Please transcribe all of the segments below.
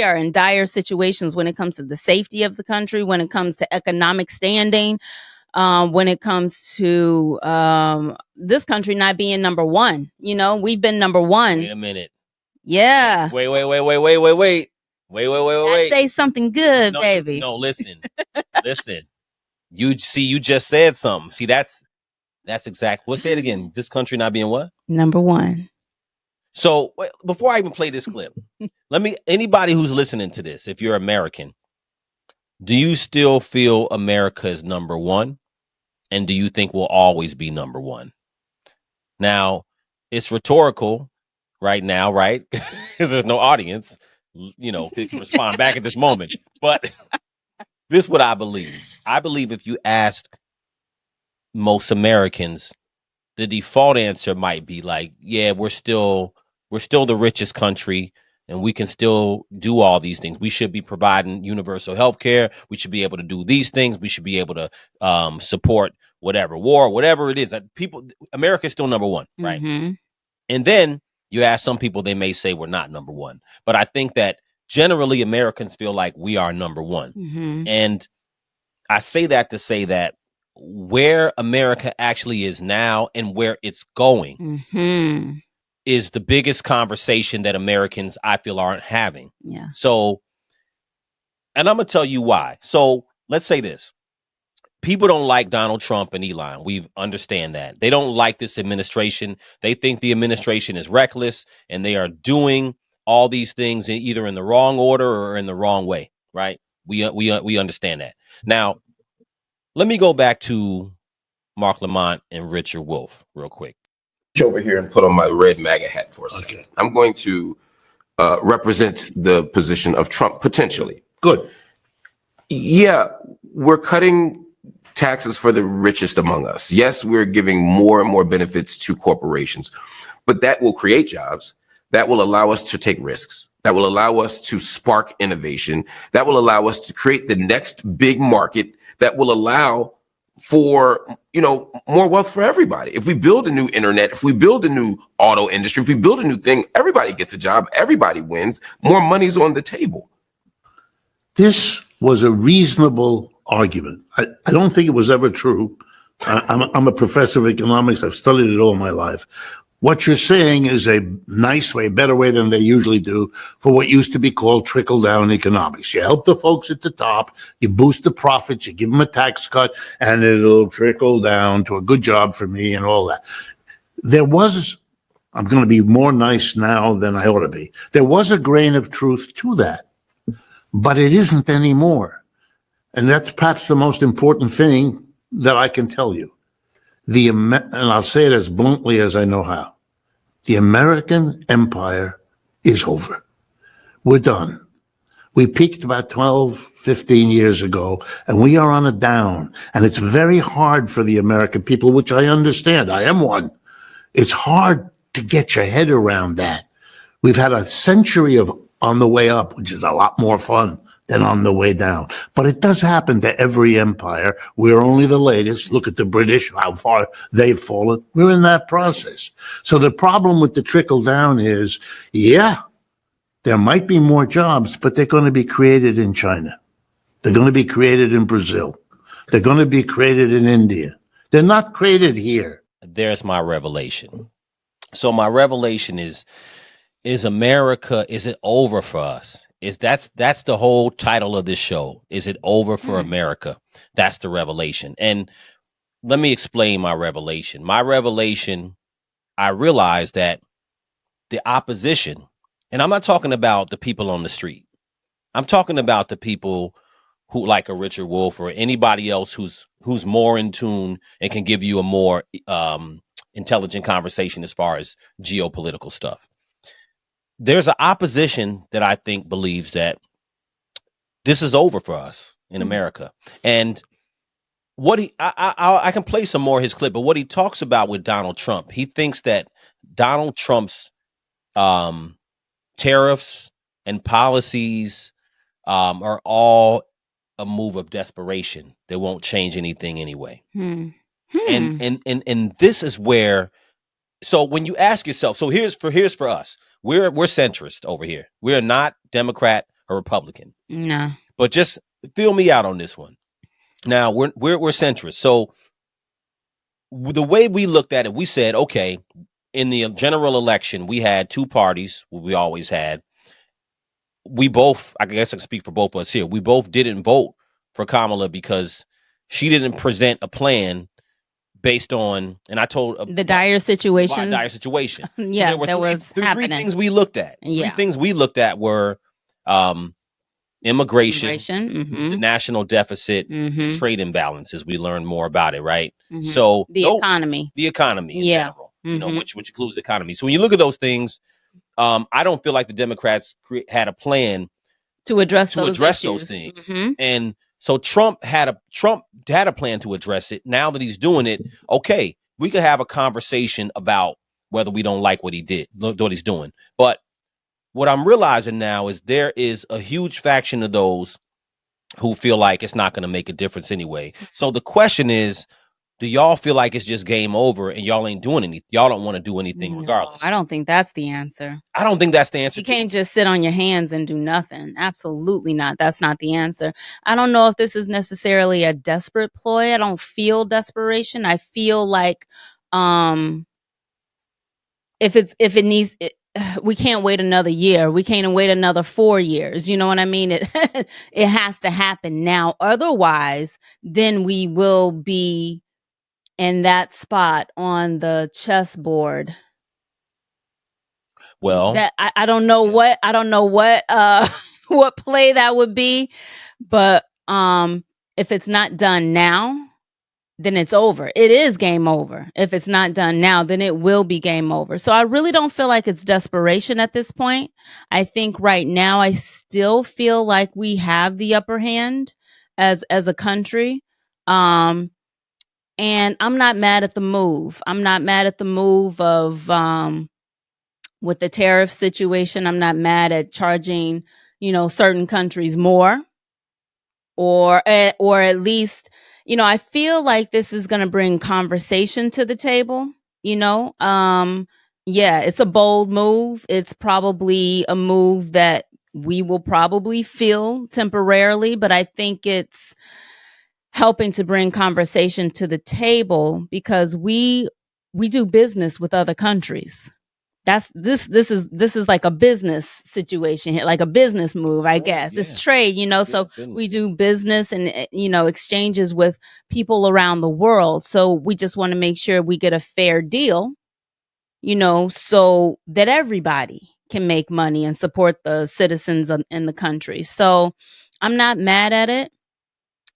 are in dire situations when it comes to the safety of the country, when it comes to economic standing, when it comes to this country not being number one. You know, we've been number one. Wait a minute. Yeah. I Wait. say something good, No, baby. no, listen. You just said something. See, that's exact. What's that again? This country not being what? Number one. So before I even play this clip, anybody who's listening to this, if you're American, do you still feel America is number one? And do you think we'll always be number one? Now, it's rhetorical right now, right? Because there's no audience, that can respond back at this moment. But this is what I believe. I believe if you ask most Americans, the default answer might be like, yeah, we're still the richest country and we can still do all these things. We should be providing universal health care. We should be able to do these things. We should be able to support whatever war, whatever it is. America is still number one, right? Mm-hmm. And then you ask some people, they may say we're not number one. But I think that generally Americans feel like we are number one. Mm-hmm. And I say that to say that where America actually is now and where it's going Mm-hmm. is the biggest conversation that Americans, I feel, aren't having. Yeah. So, and I'm going to tell you why. So let's say this. People don't like Donald Trump and Elon. We understand that. They don't like this administration. They think the administration is reckless and they are doing all these things either in the wrong order or in the wrong way, right? We understand that. Now, let me go back to Mark Lamont and Richard Wolff real quick. Over here and put on my red MAGA hat for a second. I'm going to represent the position of Trump potentially. Good. Yeah, we're cutting taxes for the richest among us. Yes, we're giving more and more benefits to corporations, but that will create jobs. That will allow us to take risks. That will allow us to spark innovation. That will allow us to create the next big market that will allow for, more wealth for everybody. If we build a new internet, if we build a new auto industry, if we build a new thing, everybody gets a job, everybody wins, more money's on the table. This was a reasonable argument. I don't think it was ever true. I'm a professor of economics. I've studied it all my life. What you're saying is a nice way, better way than they usually do, for what used to be called trickle-down economics. You help the folks at the top, you boost the profits, you give them a tax cut, and it'll trickle down to a good job for me and all that. I'm going to be more nice now than I ought to be. There was a grain of truth to that, but it isn't anymore. And that's perhaps the most important thing that I can tell you. And I'll say it as bluntly as I know how. The American empire is over. We're done. We peaked about 12, 15 years ago, and we are on a down. And it's very hard for the American people, which I understand. I am one. It's hard to get your head around that. We've had a century of on the way up, which is a lot more fun than on the way down. But it does happen to every empire. We're only the latest. Look at the British, how far they've fallen. We're in that process. So the problem with the trickle down is, yeah, there might be more jobs, but they're going to be created in China. They're going to be created in Brazil. They're going to be created in India. They're not created here. There's my revelation. So my revelation is America, is it over for us? That's the whole title of this show. Is it over for America? That's the revelation. And let me explain my revelation. My revelation, I realized that the opposition, and I'm not talking about the people on the street. I'm talking about the people who like a Richard Wolff or anybody else who's more in tune and can give you a more intelligent conversation as far as geopolitical stuff. There's an opposition that I think believes that this is over for us in America. And I can play some more of his clip, but what he talks about with Donald Trump, he thinks that Donald Trump's tariffs and policies are all a move of desperation. They won't change anything anyway. And this is where, so when you ask yourself, so here's for us, we're centrist over here. We're not Democrat a Republican. No. But just feel me out on this one. Now we're centrist, so the way we looked at it, we said, okay, in the general election, we had two parties. We always had. We both, I guess I can speak for both of us here. We both didn't vote for Kamala because she didn't present a plan based on, and I told The dire my situations. dire situation. So Yeah, there were that was three happening. things we looked at. Three Yeah. things we looked at were um, immigration, the Immigration. national deficit, and Mm-hmm. trade imbalances. We learned more about it, right? Mm-hmm. So The economy. the economy in Yeah. general, Mm-hmm. which includes the economy. So when you look at those things, I don't feel like the Democrats had a plan To address to those address those issues. things. Mm-hmm. And so Trump had a plan to address it. Now that he's doing it, okay, we could have a conversation about whether we don't like what he did, what he's doing. But what I'm realizing now is there is a huge faction of those who feel like it's not going to make a difference anyway. So the question is, do y'all feel like it's just game over and y'all ain't doing anything? Y'all don't want to do anything No, regardless. I don't think that's the answer. I don't think that's the answer You too. can't just sit on your hands and do nothing. Absolutely not. That's not the answer. I don't know if this is necessarily a desperate ploy. I don't feel desperation. I feel like um if it needs it, we can't wait another year. We can't wait another 4 years. You know what I mean? It it has to happen now. Otherwise, then we will be in that spot on the chessboard Well, that I don't know yeah. what what play that would be, but if it's not done now, then it's over. It is game over. If it's not done now, then it will be game over. So I really don't feel like it's desperation at this point. I think right now I still feel like we have the upper hand as a country. Um and I'm not mad at the move. I'm not mad at the move of with the tariff situation. I'm not mad at charging, certain countries more, or at least, I feel like this is going to bring conversation to the table, you know. Yeah, it's a bold move. It's probably a move that we will probably feel temporarily, but I think it's helping to bring conversation to the table because we do business with other countries. That's this is like a business situation here, like a business move, I Trade, guess. yeah. It's trade, Yeah, so business, we yeah. do business and exchanges with people around the world. So we just want to make sure we get a fair deal, so that everybody can make money and support the citizens in the country. So I'm not mad at it,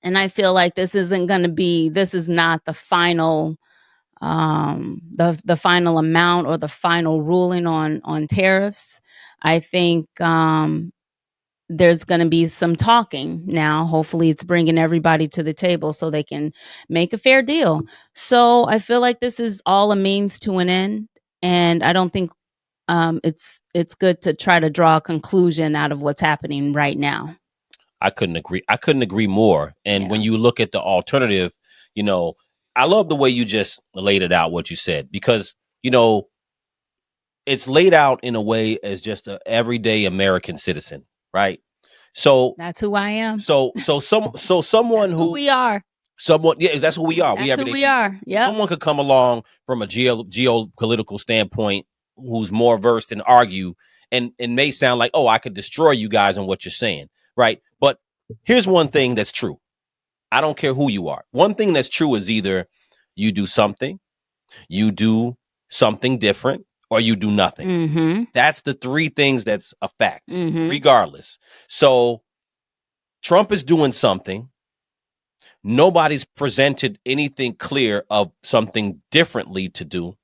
and I feel like this is not the final the final amount or the final ruling on tariffs. I think there's going to be some talking now. Hopefully, it's bringing everybody to the table so they can make a fair deal. So I feel like this is all a means to an end, and I don't think it's good to try to draw a conclusion out of what's happening right now. I couldn't agree. I couldn't agree more. And Yeah. when you look at the alternative, you know, I love the way you just laid it out, what you said, because, it's laid out in a way as just an everyday American citizen, right? So, That's who I am. someone That's who who, we are. someone, yeah, that's who we are. We That's who everyday we people. are. So Yep. someone could come along from a geopolitical standpoint who's more versed and argue and may sound like, oh, I could destroy you guys on what you're saying, right? But here's one thing that's true. I don't care who you are. One thing that's true is either you do something different, or you do nothing. Mm-hmm. That's the three things that's a fact, Mm-hmm. regardless. So Trump is doing something. Nobody's presented anything clear of something differently to do.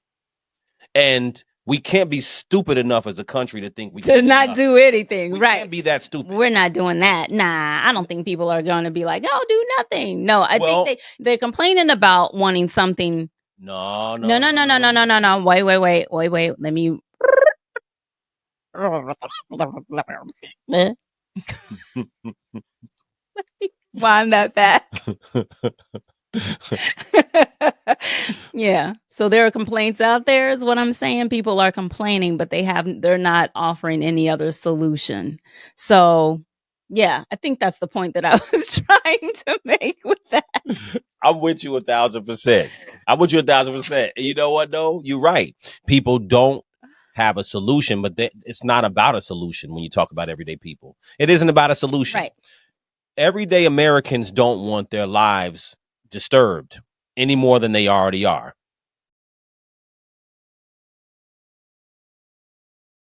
And we can't be stupid enough as a country to think we To just do not nothing. do anything, We right? can't be that stupid. We're not doing that. Nah, I don't think people are going to be like, "Oh, do nothing." No, I think Well, they're complaining about wanting something. no, No, no, no, no, no, no, no, no. no, no, no. Wait. Let me why I'm that bad. Yeah. So there are complaints out there is what I'm saying. People are complaining, but they're not offering any other solution. So Yeah, I think that's the point that I was trying to make with that. I'm with you 1,000%. I'm with you 1,000%. And you know what though? You're right. People don't have a solution, but it's not about a solution when you talk about everyday people. It isn't about a solution. Right. Everyday Americans don't want their lives disturbed any more than they already are.